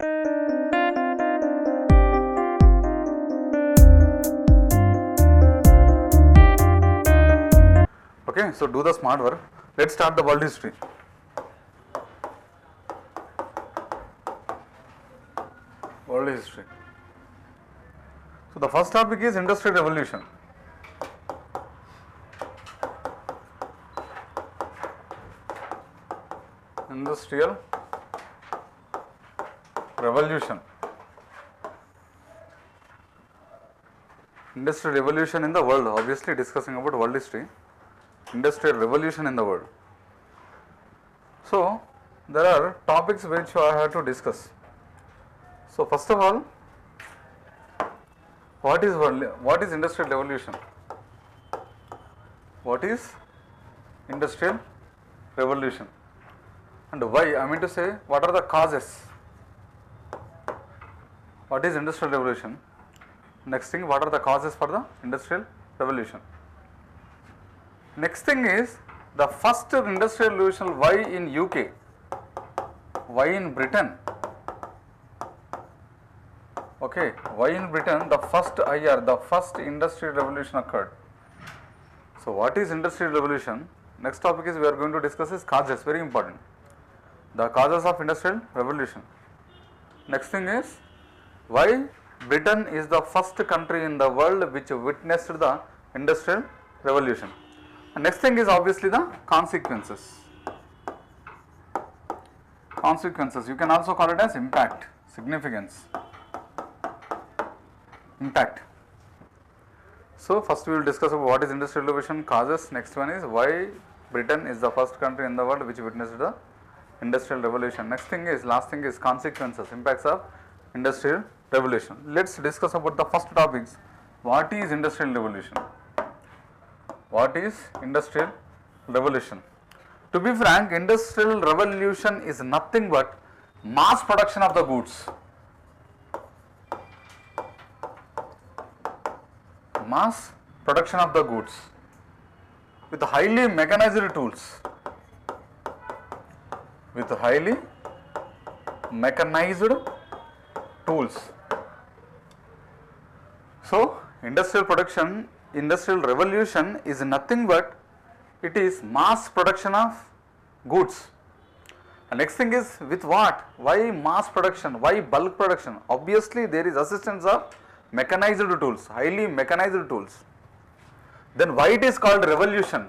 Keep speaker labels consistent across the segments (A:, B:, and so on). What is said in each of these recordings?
A: Okay, so do the smart work. Let's start the world history. World history. So the first topic is Industrial Revolution. Industrial Revolution. Industrial Revolution in the world, obviously discussing about world history. Industrial Revolution in the world. So there are topics which I have to discuss. So first of all, what is Industrial Revolution? What is Industrial Revolution? And why? I mean to say, what are the causes? What is Industrial Revolution? Next thing, what are the causes for the Industrial Revolution? Next thing is the first Industrial Revolution, why in UK? Why in Britain? Okay, why in Britain the first IR, the first Industrial Revolution occurred? So what is Industrial Revolution? Next topic is we are going to discuss is causes, very important. The causes of Industrial Revolution. Next thing is why Britain is the first country in the world which witnessed the Industrial Revolution. And next thing is obviously the consequences. Consequences, you can also call it as impact, significance, impact. So first we will discuss about what is Industrial Revolution, causes. Next one is why Britain is the first country in the world which witnessed the Industrial Revolution. Next thing is, last thing is consequences, impacts of Industrial Revolution. Let's discuss about the first topics. What is Industrial Revolution? What is Industrial Revolution? To be frank, Industrial Revolution is nothing but mass production of the goods. Mass production of the goods with highly mechanized tools. With highly mechanized tools. So, industrial production, Industrial Revolution is nothing but it is mass production of goods. And next thing is with what? Why mass production? Why bulk production? Obviously there is assistance of mechanized tools, highly mechanized tools. Then why it is called revolution?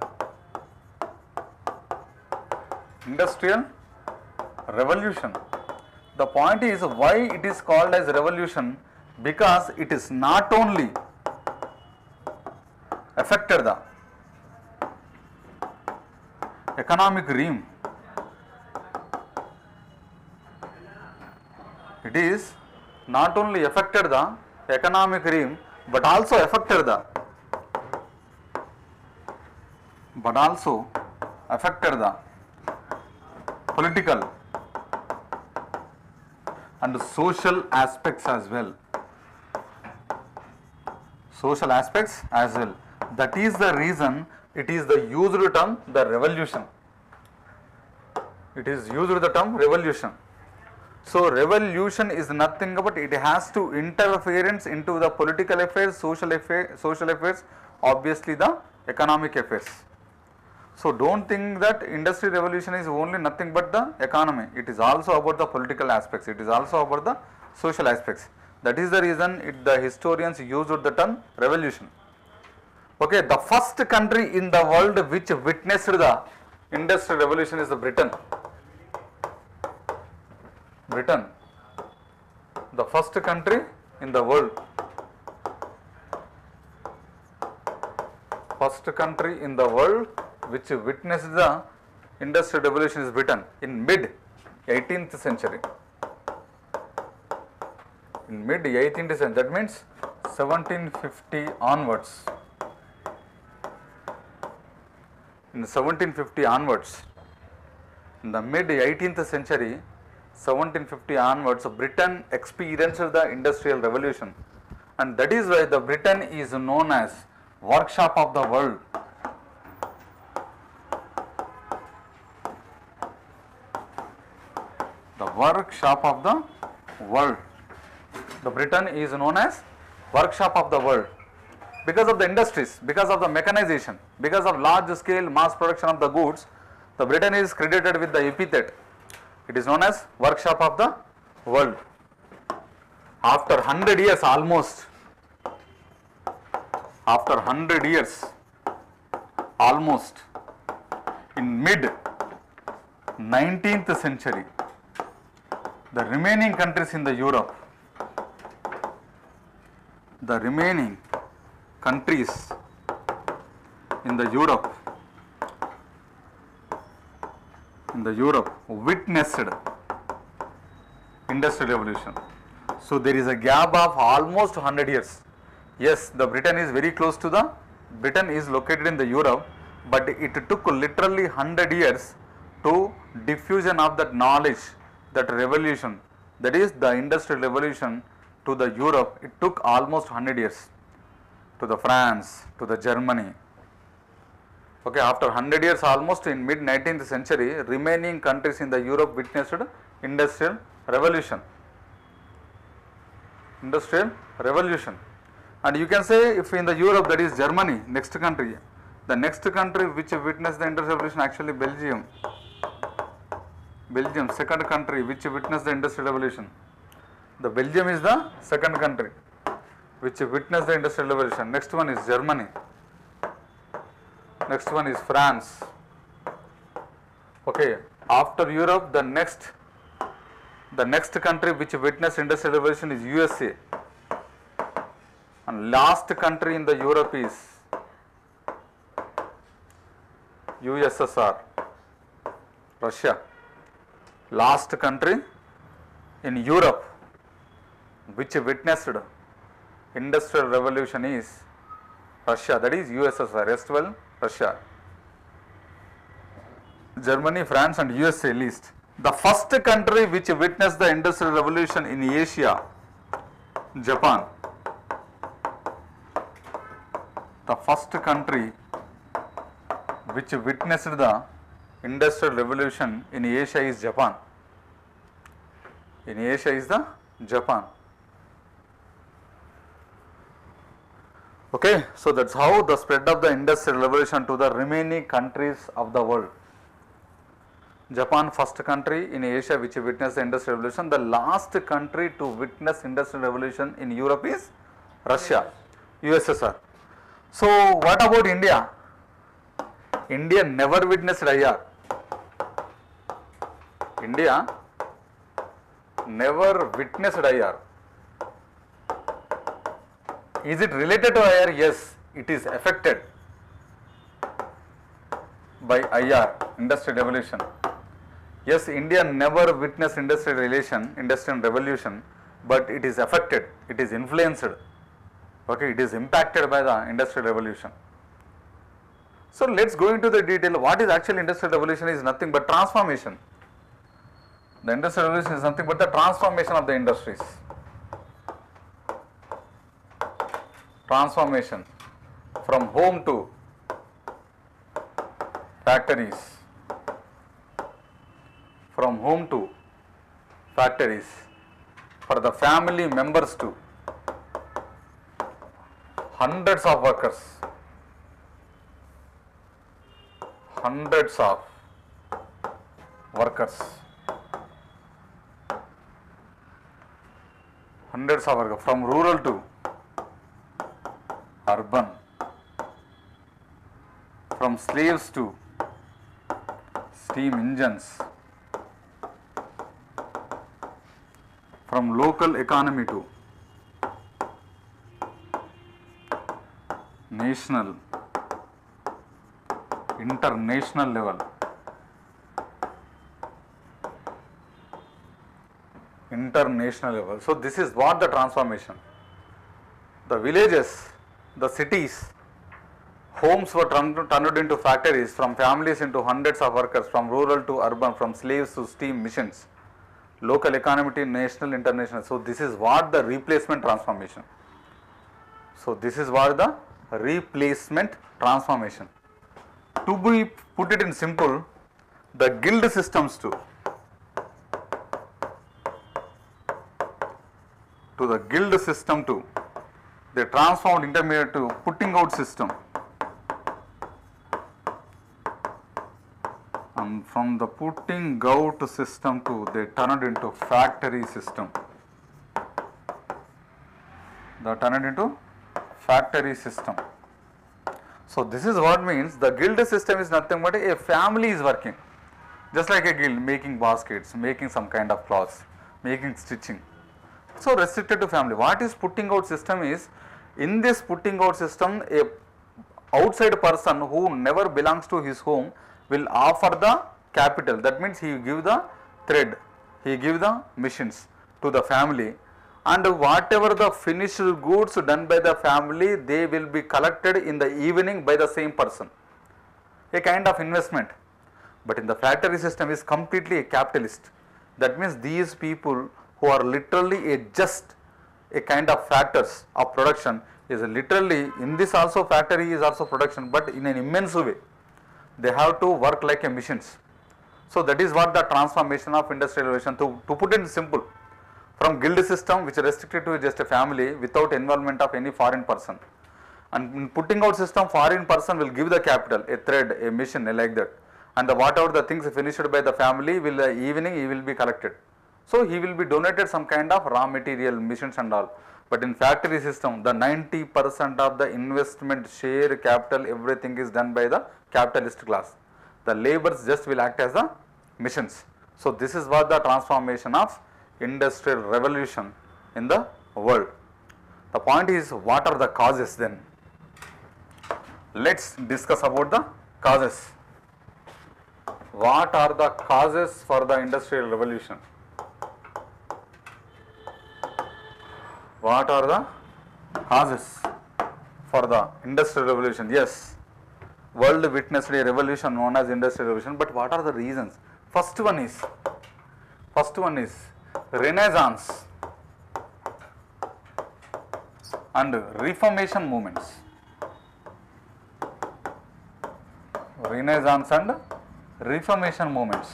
A: Industrial Revolution. The point is why it is called as revolution, because it is not only affected the economic realm, it is not only affected the economic realm but also affected the political and social aspects as well. Social aspects as well. That is the reason it is the used term the revolution. It is used the term revolution. So revolution is nothing but it has to interference into the political affairs, social affairs, obviously the economic affairs. So don't think that industrial revolution is only nothing but the economy. It is also about the political aspects. It is also about the social aspects. That is the reason the historians used the term revolution. Okay, the first country in the world which witnessed the industrial revolution is Britain. Britain, the first country in the world. First country in the world which witnessed the industrial revolution is Britain in mid 18th century. In mid 18th century, that means 1750 onwards. In 1750 onwards, in the mid 18th century, 1750 onwards, Britain experienced the industrial revolution, and that is why the Britain is known as workshop of the world. The workshop of the world. The Britain is known as workshop of the world because of the industries, because of the mechanization, because of large scale mass production of the goods. The Britain is credited with the epithet. It is known as workshop of the world. After 100 years almost, after 100 years almost, in mid 19th century, the remaining countries in the Europe, the remaining countries in the Europe witnessed industrial revolution. So there is a gap of almost 100 years. Yes, the Britain is very close to the, Britain is located in the Europe, but it took literally 100 years to diffusion of that knowledge, that revolution, that is the industrial revolution to the Europe. It took almost 100 years to the France, to the Germany. Okay, after 100 years almost in mid 19th century, remaining countries in the Europe witnessed industrial revolution. Industrial revolution. And you can say if in the Europe, that is Germany, next country. The next country which witnessed the industrial revolution actually Belgium. Belgium, second country which witnessed the industrial revolution. The Belgium is the second country which witnessed the industrial revolution. Next one is Germany. Next one is France. Okay, after Europe, the next country which witnessed industrial revolution is USA. And last country in the Europe is USSR, Russia. Last country in Europe which witnessed industrial revolution is Russia, that is USSR, rest well Russia. Germany, France and USA least. The first country which witnessed the industrial revolution in Asia, Japan. The first country which witnessed the industrial revolution in Asia is Japan. In Asia is the Japan. Okay, so that's how the spread of the industrial revolution to the remaining countries of the world. Japan, first country in Asia which witnessed the industrial revolution. The last country to witness industrial revolution in Europe is Russia, USSR. So what about India? India never witnessed IR. India never witnessed IR. Is it related to IR? Yes, it is affected by IR, industrial revolution. Yes, India never witnessed industrial revolution, but it is affected, it is influenced, okay, it is impacted by the industrial revolution. So let's go into the detail. What is actually industrial revolution is nothing but transformation. The industrial revolution is nothing but the transformation of the industries. Transformation from home to factories, from home to factories, for the family members to hundreds of workers, hundreds of workers, from rural to urban, from slaves to steam engines, from local economy to national, international level, So this is what the transformation. The villages, the cities, homes were turned into factories, from families into hundreds of workers, from rural to urban, from slaves to steam machines, local economy to national, international. So this is what the replacement transformation. So this is what the replacement transformation. To be put it in simple, the guild systems too. to the guild system to, they transformed intermediate to putting out system, and from the putting out system to, they turned into factory system. They turned into factory system. So this is what means the guild system is nothing but a family is working, just like a guild, making baskets, making some kind of cloths, making stitching. So restricted to family. What is putting out system is, in this putting out system, a outside person who never belongs to his home will offer the capital. That means he give the thread, he give the machines to the family, and whatever the finished goods done by the family, they will be collected in the evening by the same person. A kind of investment. But in the factory system is completely a capitalist. That means these people who are literally just a kind of factors of production is literally, in this also factory is also production, but in an immense way. They have to work like a machines. So that is what the transformation of industrial revolution, to put it simple, from guild system which is restricted to just a family without involvement of any foreign person, and in putting out system, foreign person will give the capital, a thread, a machine, like that, and whatever the things finished by the family will evening he will be collected. So he will be donated some kind of raw material, machines and all. But in factory system, the 90% of the investment, share capital, everything is done by the capitalist class. The laborers just will act as the machines. So this is what the transformation of industrial revolution in the world. The point is, what are the causes then? Let's discuss about the causes. What are the causes for the industrial revolution? What are the causes for the industrial revolution? Yes, world witnessed a revolution known as industrial revolution, but what are the reasons? First one is Renaissance and Reformation movements. Renaissance and Reformation movements.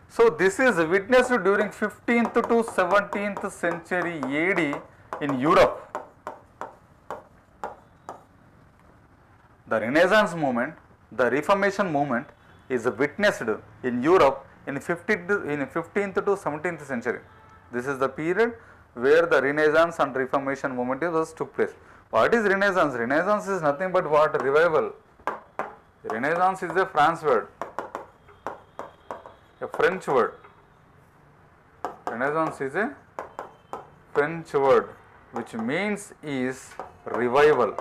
A: So this is witnessed during 15th to 17th century AD in Europe. The Renaissance movement, the Reformation movement is witnessed in Europe in 15th to 17th century. This is the period where the Renaissance and Reformation movement was took place. What is Renaissance? Renaissance is nothing but what? Revival. Renaissance is a French word. A French word. Renaissance is a French word which means is revival.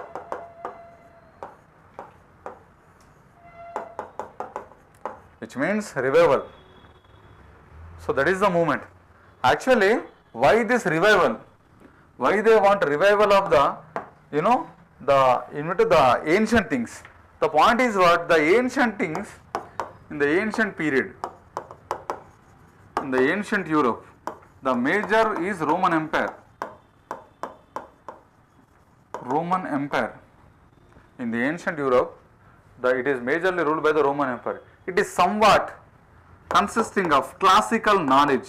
A: Which means revival. So that is the movement. Actually, why this revival? Why they want revival of the, the ancient things? The point is what? The ancient things in the ancient period, in the ancient Europe, the major is Roman Empire. Roman Empire. In the ancient Europe, it is majorly ruled by the Roman Empire. It is somewhat consisting of classical knowledge.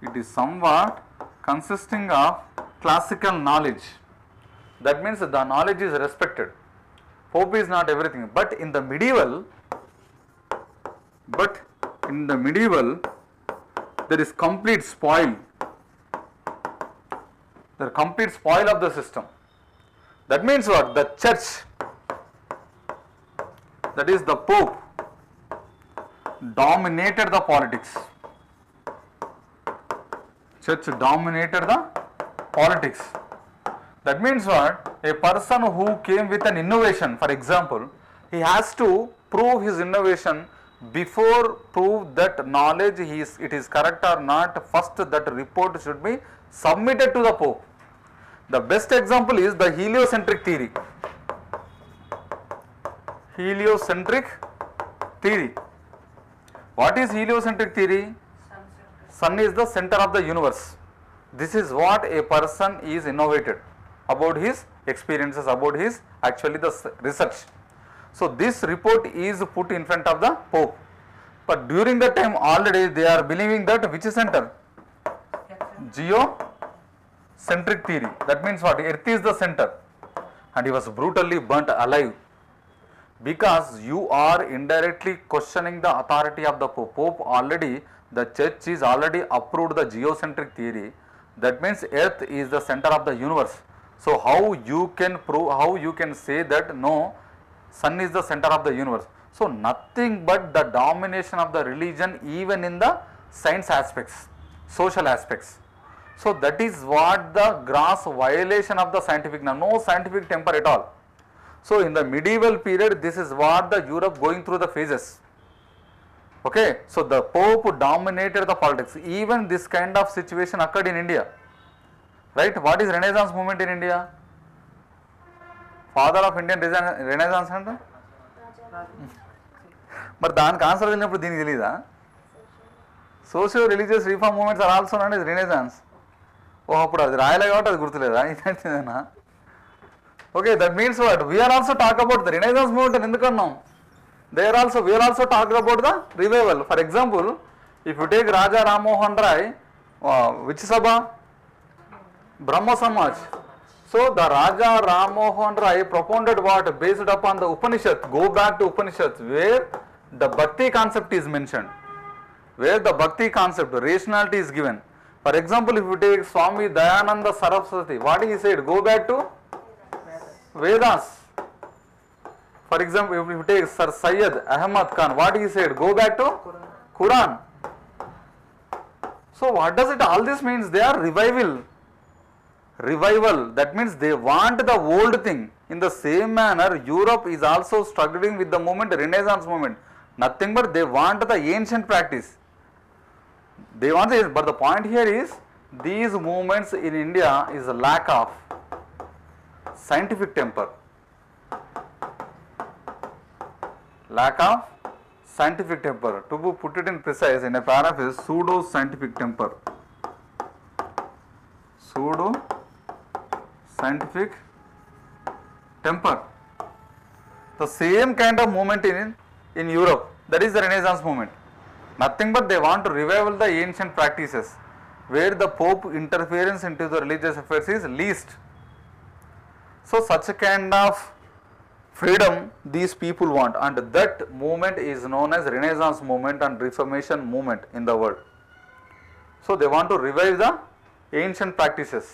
A: It is somewhat consisting of classical knowledge. That means the knowledge is respected. Pope is not everything. But in the medieval, there is complete spoil. There is complete spoil of the system. That means what? The church, that is the Pope, dominated the politics. Church dominated the politics. That means what? A person who came with an innovation, for example, he has to prove his innovation before prove that knowledge it is correct or not. First that report should be submitted to the Pope. The best example is the heliocentric theory. Heliocentric theory. What is heliocentric theory? Sun is the center of the universe. This is what a person is innovated about his experiences, about his actually the research. So this report is put in front of the Pope. But during the time already they are believing that which center? geocentric theory. That means what? Earth is the center, and he was brutally burnt alive, because you are indirectly questioning the authority of the Pope. Pope already, the church is already approved the geocentric theory. That means Earth is the center of the universe. So how you can prove, how you can say that no, sun is the center of the universe? So nothing but the domination of the religion, even in the science aspects, social aspects. So that is what the gross violation of the scientific, no scientific temper at all. So in the medieval period, this is what the Europe going through the phases. Okay, so the Pope dominated the politics. Even this kind of situation occurred in India. Right? What is Renaissance movement in India? Father of Indian Renaissance అంటే మరి దానికి answer తెలిసినప్పుడు దీనికి తెలీదా? Socio religious reform movements are also known as renaissance. ఓ అప్పుడు అది రాయలే కాబట్టి అది గుర్తులేదా? ఇదేనా? Okay, that means what? We are also talk about the renaissance movement అని ఎందుకన్నాం? we are also talking about the revival. For example, if you take Raja Ramohan Rai, which Sabha? Brahma Samaj. So the Raja Ramohan Rai propounded what? Based upon the Upanishads. Go back to Upanishads, where the Bhakti concept is mentioned, where the Bhakti concept, rationality is given. For example, if you take Swami Dayananda Saraswati, what he said? Go back to Vedas. For example, if you take Sir Syed Ahmad Khan, what he said? Go back to Quran. So what does it all this means? They are revival. That means they want the old thing. In the same manner, Europe is also struggling with the movement, Renaissance movement. Nothing but they want the ancient practice. They want this, but the point here is these movements in India is a lack of scientific temper. Lack of scientific temper. To put it in precise, in a paragraph is pseudo-scientific temper. Pseudo-scientific temper. The same kind of movement in Europe, that is the Renaissance movement. Nothing but they want to revival the ancient practices, where the Pope interference into the religious affairs is least. So such a kind of freedom these people want, and that movement is known as Renaissance movement and Reformation movement in the world. So they want to revive the ancient practices,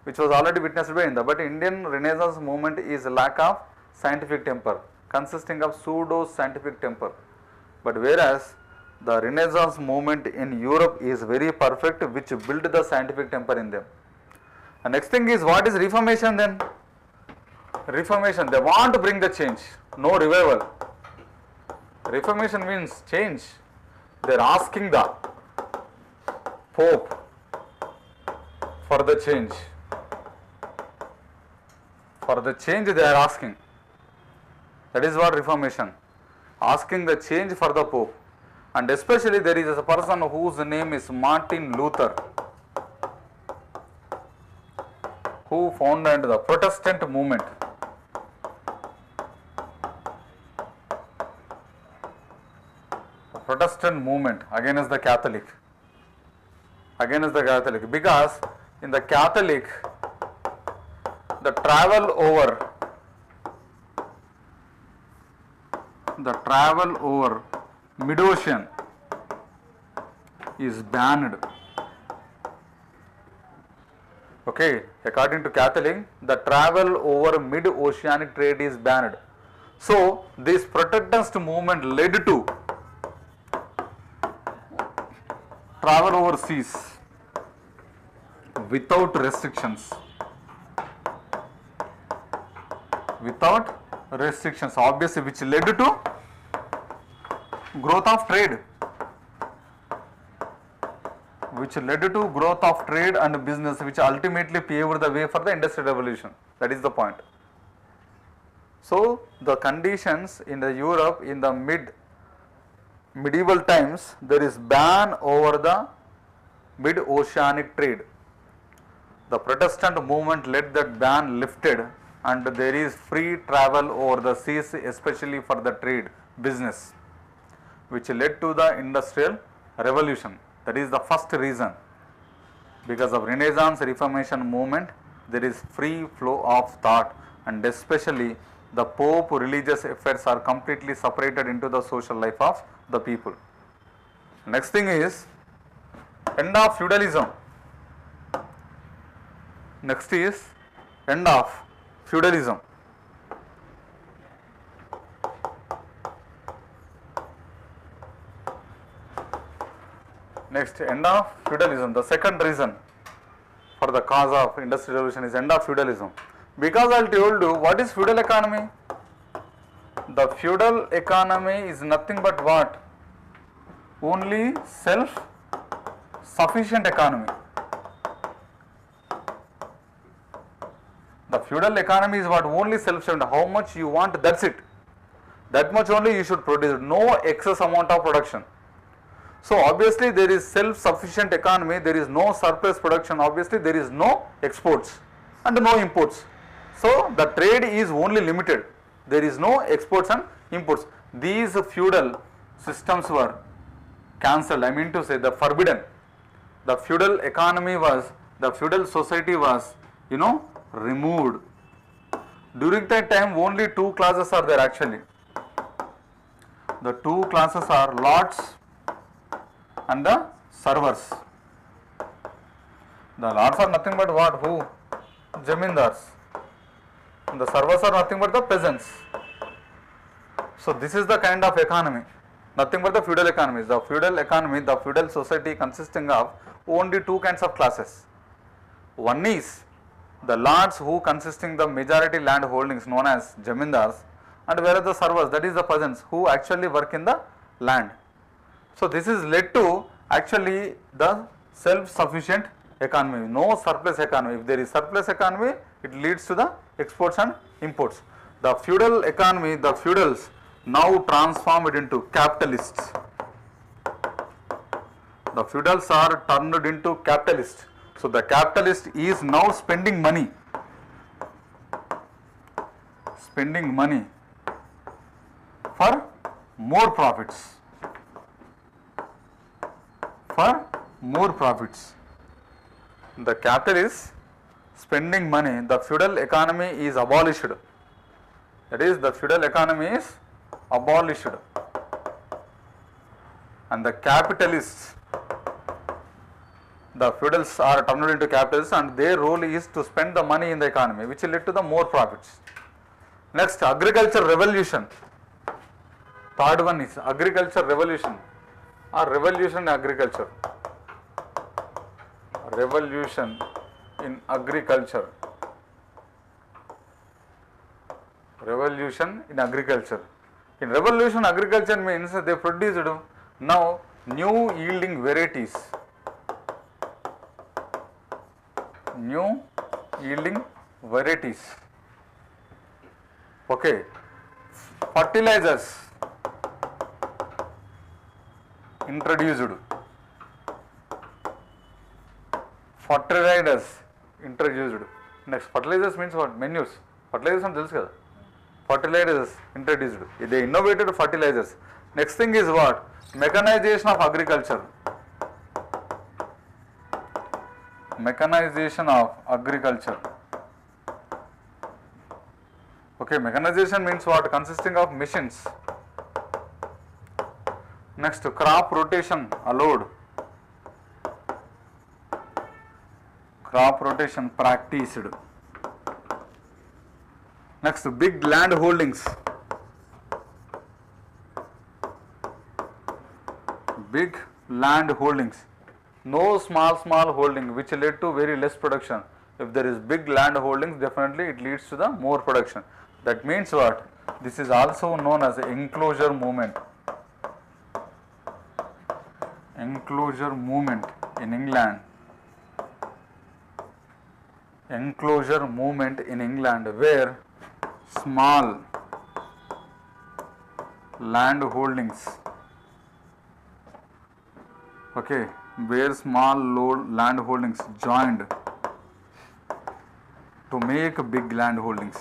A: which was already witnessed by India. But Indian Renaissance movement is a lack of scientific temper, consisting of pseudo-scientific temper. But whereas the Renaissance movement in Europe is very perfect, which built the scientific temper in them. And next thing is, what is Reformation then? Reformation, they want to bring the change, no revival. Reformation means change. They are asking the Pope for the change. For the change they are asking. That is what Reformation. Asking the change for the Pope. And especially there is a person whose name is Martin Luther, who founded the Protestant movement. Protestant movement against the Catholic, because in the Catholic, the travel over mid-ocean is banned. Okay, according to Catholic, the travel over mid-oceanic trade is banned. So this Protestant movement led to travel overseas without restrictions. Obviously, which led to growth of trade. And business, which ultimately paved the way for the Industrial Revolution. That is the point. So the conditions in the Europe in the medieval times, there is ban over the mid-oceanic trade. The Protestant movement led that ban lifted, and there is free travel over the seas, especially for the trade business, which led to the Industrial Revolution. That is the first reason. Because of Renaissance Reformation movement, there is free flow of thought, and especially the Pope religious affairs are completely separated into the social life of the people. Next thing is end of feudalism. Next is end of feudalism. Next, end of feudalism. The second reason for the cause of industrial revolution is end of feudalism. Because I told you what is feudal economy. The feudal economy is nothing but what? Only self-sufficient economy. The feudal economy is what? Only self-sufficient. How much you want, that's it. That much only you should produce. No excess amount of production. So obviously there is self-sufficient economy, there is no surplus production, obviously there is no exports and no imports. So the trade is only limited, there is no exports and imports. These feudal systems were cancelled, I mean to say the forbidden. The feudal economy was, the feudal society was, removed. During that time only two classes are there actually. The two classes are lords and the servers. The lords are nothing but what? Who? Zamindars. And the servers are nothing but the peasants. So this is the kind of economy. Nothing but the feudal economy. The feudal economy, the feudal society consisting of only two kinds of classes. One is the lords who consisting the majority land holdings known as Zamindars, and whereas the servers, that is the peasants who actually work in the land. So this is led to actually the self-sufficient economy, no surplus economy. If there is surplus economy, it leads to the exports and imports. The feudal economy, the feudals now transformed into capitalists. The feudals are turned into capitalists. So the capitalist is now spending money for more profits. The capital is spending money, the feudal economy is abolished. That is, the feudal economy is abolished. And the capitalists, the feudals are turned into capitalists, and their role is to spend the money in the economy, which will lead to the more profits. Next, agriculture revolution. Third one is agriculture revolution or revolution in agriculture. Revolution in agriculture. Revolution in agriculture. In revolution agriculture means they produced now new yielding varieties. New yielding varieties. Okay. Fertilizers introduced. Fertilizers introduced. Next, fertilizers means what? Menus. Fertilizers and తెలుసు కదా. Fertilizers introduced. They innovated fertilizers. Next thing is what? Mechanization of agriculture. Mechanization of agriculture. Okay, mechanization means what? Consisting of machines. Next, crop rotation allowed. Crop rotation practiced. Next, big land holdings. Big land holdings. No small holding, which led to very less production. If there is big land holdings, definitely it leads to the more production. That means what? This is also known as enclosure movement. Enclosure movement in England. Enclosure movement in England, where small land holdings, okay, where small land holdings joined to make big land holdings.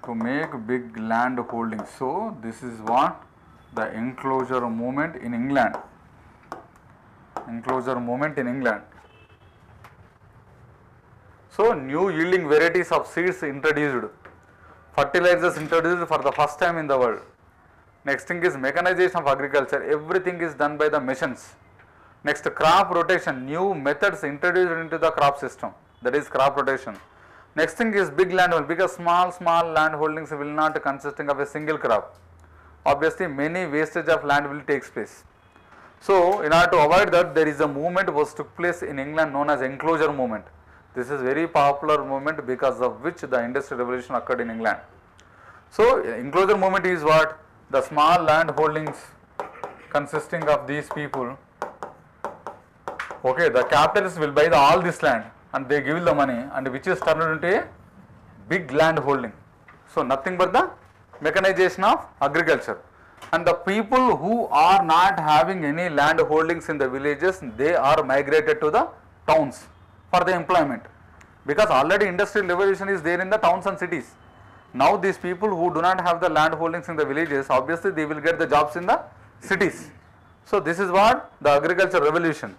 A: To make big land holdings. So this is what the enclosure movement in England. enclosure movement in England. So new yielding varieties of seeds introduced, fertilizers introduced for the first time in the world. Next thing is mechanization of agriculture, everything is done by the machines. Next, crop rotation, new methods introduced into the crop system, that is crop rotation. Next thing is big landholding, because small land holdings will not consisting of a single crop. Obviously many wastage of land will take place. So in order to avoid that, there is a movement was took place in England known as enclosure movement. This is very popular movement because of which the industrial revolution occurred in England. So enclosure movement is what? The small land holdings consisting of these people. Okay, the capitalists will buy all this land and they give the money, and which is turned into a big land holding. So nothing but the mechanization of agriculture. And the people who are not having any land holdings in the villages, they are migrated to the towns for the employment, because already industrial revolution is there in the towns and cities. Now these people who do not have the land holdings in the villages, obviously they will get the jobs in the cities. So this is what the agriculture revolution.